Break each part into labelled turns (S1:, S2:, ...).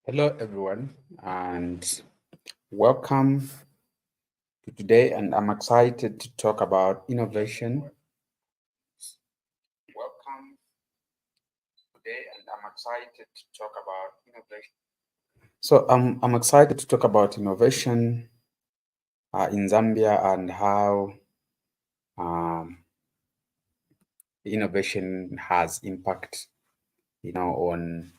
S1: Hello, everyone, and welcome to today. And I'm excited to talk about innovation. Welcome today, and I'm excited to talk about innovation. So I'm excited to talk about innovation in Zambia and how um, innovation has impact, on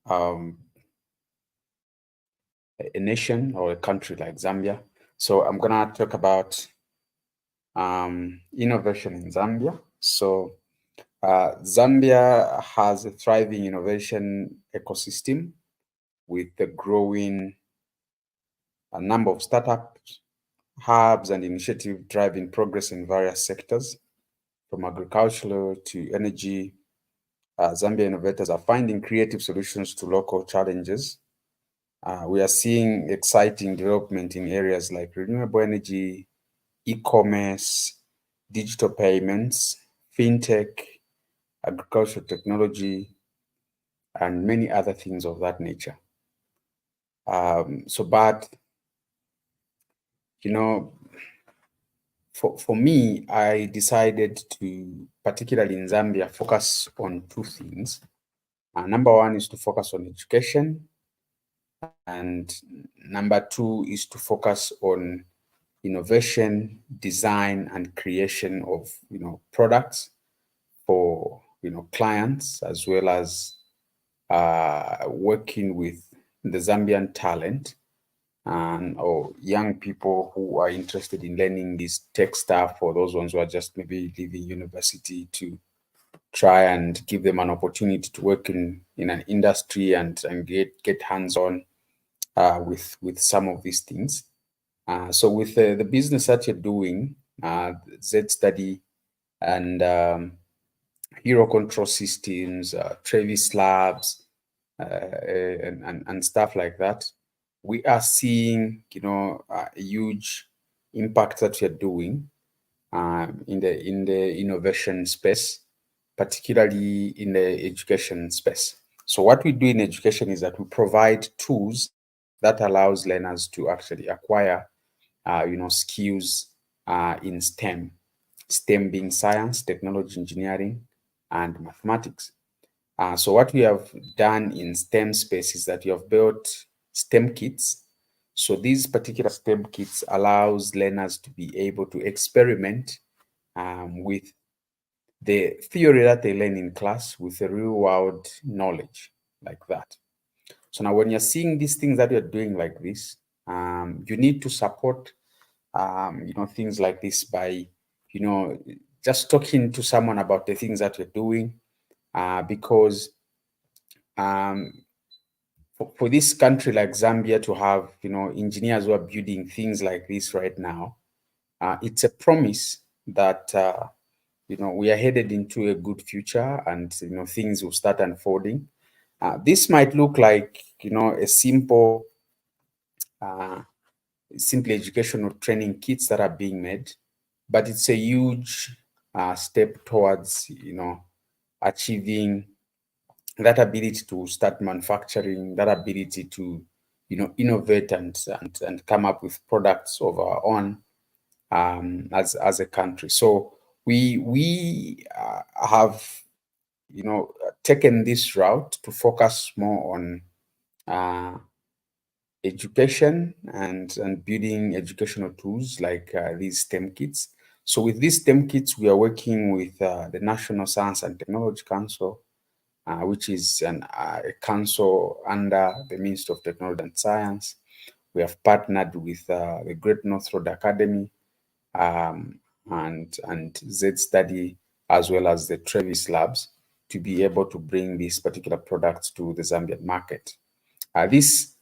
S1: um, a nation or a country like Zambia. So I'm gonna talk about innovation in Zambia. So Zambia has a thriving innovation ecosystem with a growing number of startups, hubs, and initiatives driving progress in various sectors, from agriculture to energy. Zambia innovators are finding creative solutions to local challenges. We are seeing exciting development in areas like renewable energy, e-commerce, digital payments, fintech, agricultural technology, and many other things of that nature. But you know, for me, I decided to, particularly in Zambia, focus on two things. Number one is to focus on education, and number two is to focus on innovation, design, and creation of products for clients, as well as working with the Zambian talent and or young people who are interested in learning this tech stuff, or those ones who are just maybe leaving university, to try and give them an opportunity to work in an industry and get hands-on with some of these things. So with the business that you're doing, Z Study and Hero Control Systems, Travis Labs, and stuff like that. we are seeing, a huge impact that we are doing in the innovation space, particularly in the education space. So what we do in education is that we provide tools that allows learners to actually acquire, skills in STEM. STEM being science, technology, engineering, and mathematics. So what we have done in STEM space is that we have built STEM kits. So these particular STEM kits allows learners to be able to experiment with the theory that they learn in class with the real world knowledge like that. So now when you're seeing these things that you're doing like this, you need to support, things like this by, you know, just talking to someone about the things that you're doing, because um, for this country like Zambia to have, engineers who are building things like this right now, it's a promise that, we are headed into a good future, and, things will start unfolding. This might look like, a uh, simple educational training kits that are being made, but it's a huge step towards, achieving that ability to start manufacturing, that ability to, innovate and come up with products of our own, as a country. So we have, taken this route to focus more on uh, education and building educational tools like these STEM kits. So with these STEM kits, we are working with the National Science and Technology Council, which is a council under the Ministry of Technology and Science. We have partnered with the Great North Road Academy, um, and Z Study, as well as the Travis Labs, to be able to bring these particular products to the Zambian market. This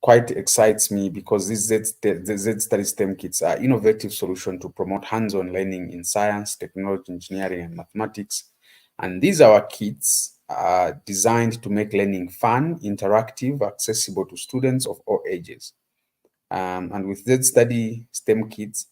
S1: quite excites me because the Z Study STEM kits are innovative solution to promote hands-on learning in science, technology, engineering, and mathematics. And these are kits designed to make learning fun, interactive, accessible to students of all ages. And with Z Study STEM kits,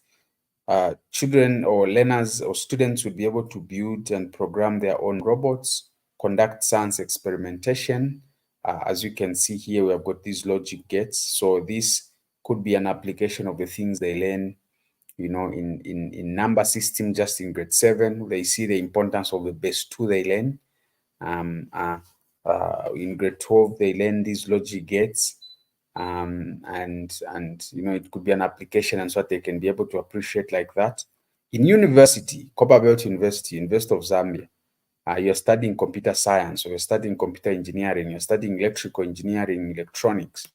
S1: children or learners or students will be able to build and program their own robots, conduct science experimentation. As you can see here, we have got these logic gates. So this could be an application of the things they learn, in number system just in grade 7. They see the importance of the base 2 they learn. Um, uh, in grade 12, they learn these logic gates, and it could be an application and so that they can be able to appreciate like that. In university, Copperbelt University, University of Zambia, you're studying computer science, or you're studying computer engineering, you're studying electrical engineering, electronics,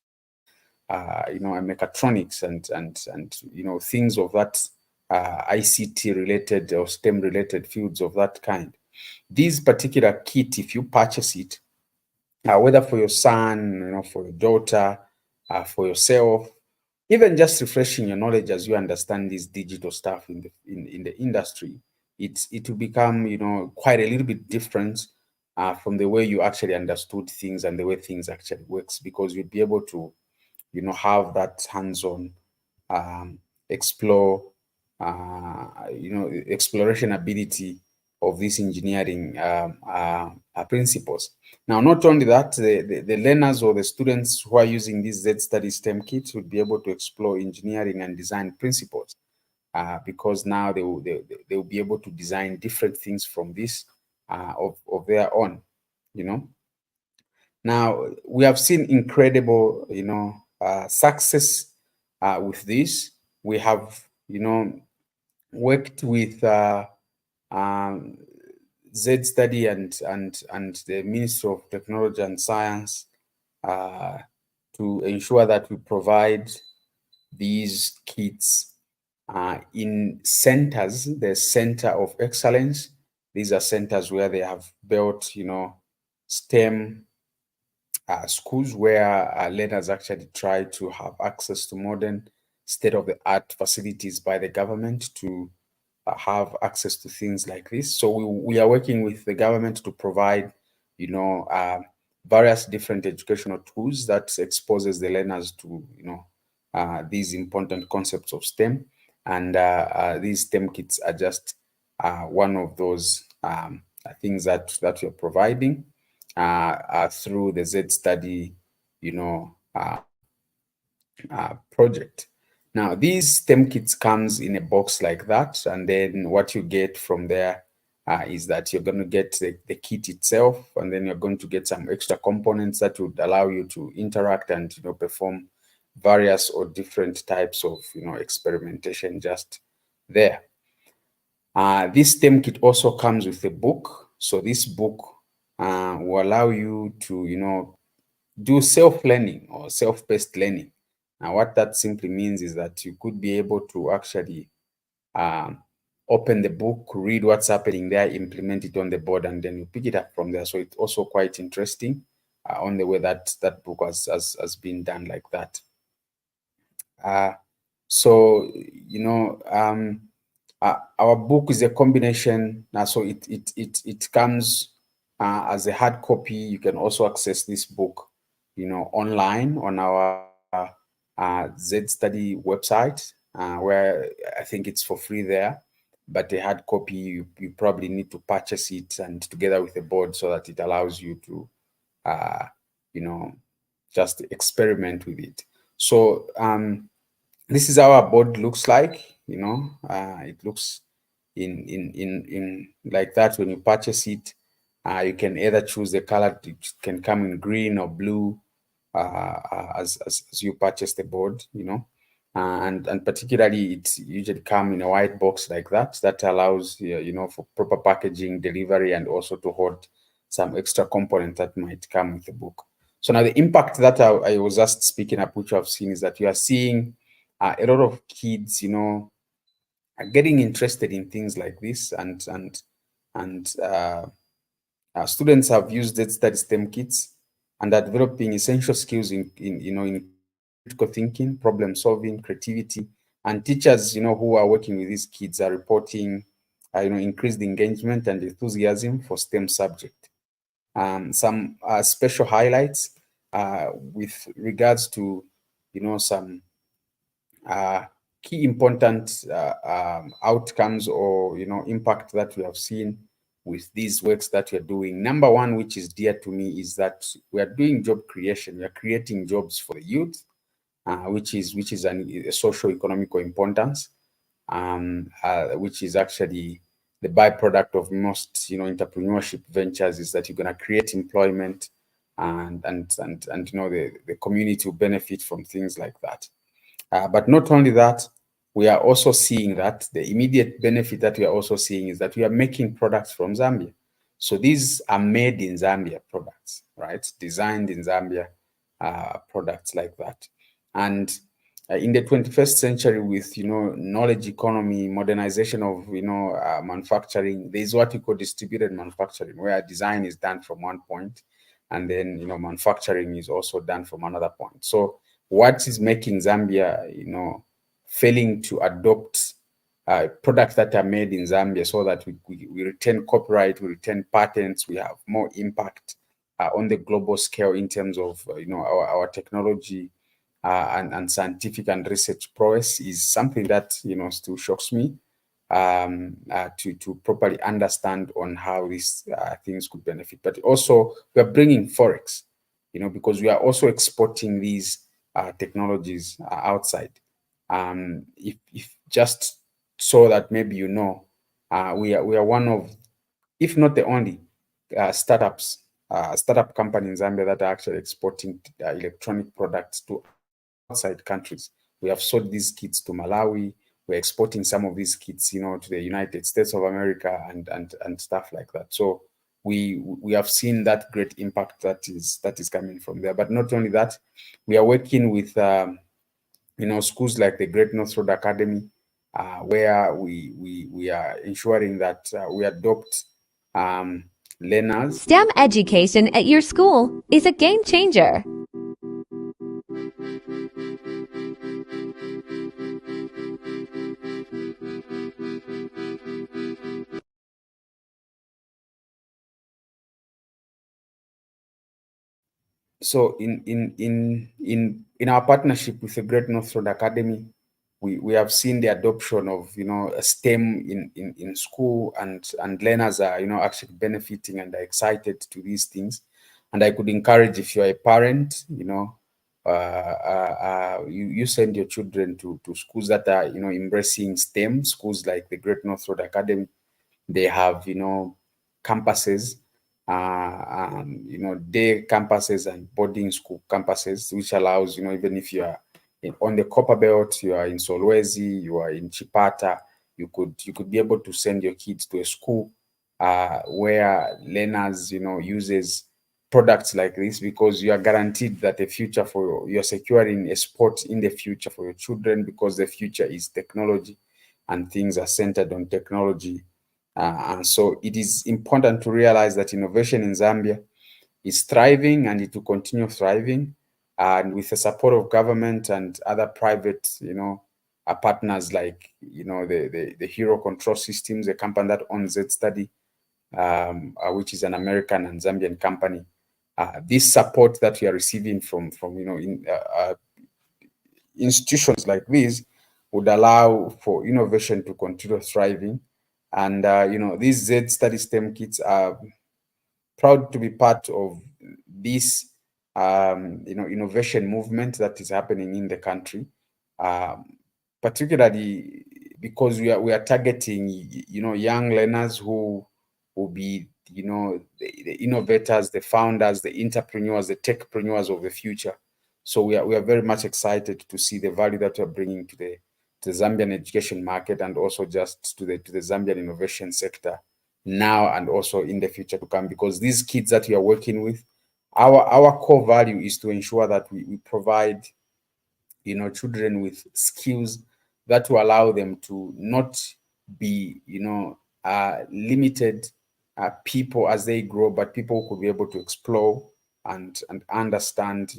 S1: and mechatronics, and things of that ICT related or STEM related fields of that kind. This particular kit, if you purchase it, whether for your son, for your daughter, for yourself, even just refreshing your knowledge as you understand this digital stuff in the industry, it will become, quite a little bit different from the way you actually understood things and the way things actually works, because you'll be able to, have that hands-on, um, explore, exploration ability of these engineering principles. Now, not only that, the learners or the students who are using these Z Study STEM kits will be able to explore engineering and design principles, because now they will be able to design different things from this, of their own, you know. Now, we have seen incredible, success with this. We have, worked with um, Z Study and the Ministry of Technology and Science uh, to ensure that we provide these kits in centers, the Center of Excellence. These are centers where they have built, STEM schools where learners actually try to have access to modern state-of-the-art facilities by the government to have access to things like this. So we are working with the government to provide, you know, uh, various different educational tools that exposes the learners to, these important concepts of STEM. And these STEM kits are just one of those things that we're providing through the Z Study, project. Now, these STEM kits comes in a box like that, and then what you get from there is that you're going to get the kit itself, and then you're going to get some extra components that would allow you to interact and perform various or different types of experimentation just there. This STEM kit also comes with a book. So this book will allow you to do self-learning or self-paced learning. Now, what that simply means is that you could be able to actually open the book, read what's happening there, implement it on the board, and then you pick it up from there. So it's also quite interesting on the way that that book has been done like that. So our book is a combination. So it comes as a hard copy. You can also access this book, online on our Z Study website, where I think it's for free there. But a hard copy, you probably need to purchase it and together with a board so that it allows you to, just experiment with it. So this is how our board looks like. It looks in like that when you purchase it. You can either choose the color. It can come in green or blue as you purchase the board. And particularly it usually come in a white box like that. That allows for proper packaging, delivery, and also to hold some extra component that might come with the book. So now the impact that I was just speaking of, which I've seen, is that you are seeing a lot of kids, are getting interested in things like this, and students have used it, study STEM kits, and are developing essential skills in critical thinking, problem solving, creativity. And teachers, who are working with these kids are reporting, increased engagement and enthusiasm for STEM subject. Some special highlights with regards to, some key important outcomes or impact that we have seen with these works that we're doing. Number one, which is dear to me, is that we are doing job creation. We are creating jobs for the youth, which is a socio-economical importance, which is actually the byproduct of most entrepreneurship ventures, is that you're going to create employment, and the community will benefit from things like that. But not only that, we are also seeing that the immediate benefit that we are also seeing is that we are making products from Zambia. So these are made in Zambia products, right? Designed in Zambia products like that. And in the 21st century, with knowledge economy, modernization of manufacturing, there is what we call distributed manufacturing, where design is done from one point, and then manufacturing is also done from another point. So what is making Zambia, failing to adopt products that are made in Zambia, so that we retain copyright, we retain patents, we have more impact on the global scale in terms of our technology and scientific and research prowess, is something that still shocks me to properly understand on how these things could benefit. But also we are bringing forex, because we are also exporting these technologies outside. If just so that maybe we are one of, if not the only, startup company in Zambia that are actually exporting electronic products to outside countries. We have sold these kits to Malawi. We're exporting some of these kits, to the United States of America and stuff like that. So we have seen that great impact that is coming from there. But not only that, we are working with schools like the Great North Road Academy, where we are ensuring that we adopt learners.
S2: STEM education at your school is a game changer.
S1: So in our partnership with the Great North Road Academy, we have seen the adoption of a STEM in school, and learners are actually benefiting and are excited to these things. And I could encourage, if you're a parent, you send your children to schools that are embracing STEM, schools like the Great North Road Academy. They have campuses, day campuses and boarding school campuses, which allows even if you are on the Copper Belt, you are in Solwezi, you are in Chipata, you could be able to send your kids to a school where learners uses products like this, because you are guaranteed that the future you're securing a spot in the future for your children, because the future is technology and things are centered on technology. And so it is important to realize that innovation in Zambia is thriving, and it will continue thriving. And with the support of government and other private, partners, like, the Hero Control Systems, a company that owns Z Study, which is an American and Zambian company. This support that we are receiving from institutions like these would allow for innovation to continue thriving. And these Z Study STEM kits are proud to be part of this innovation movement that is happening in the country, um, particularly because we are targeting young learners who will be the innovators, the founders, the entrepreneurs, the techpreneurs of the future. So we are very much excited to see the value that we're bringing to the Zambian education market, and also just to the Zambian innovation sector now and also in the future to come, because these kids that we are working with, our core value is to ensure that we provide children with skills that will allow them to not be limited people as they grow, but people who could be able to explore and understand,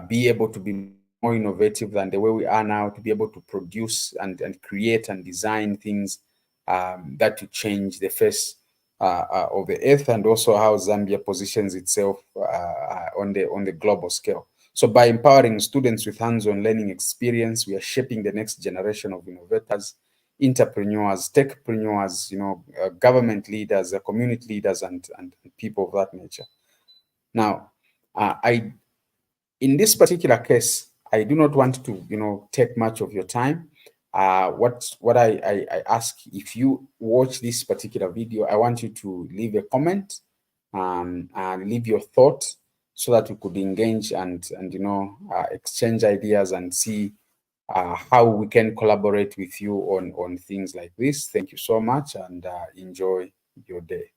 S1: be able to be more innovative than the way we are now, to be able to produce and create and design things that will change the face of the earth, and also how Zambia positions itself on the global scale. So by empowering students with hands-on learning experience, we are shaping the next generation of innovators, entrepreneurs, techpreneurs, government leaders, community leaders, and people of that nature. Now, I in this particular case, I do not want to, take much of your time. What I ask, if you watch this particular video, I want you to leave a comment and leave your thoughts, so that we could engage and exchange ideas and see how we can collaborate with you on things like this. Thank you so much, and enjoy your day.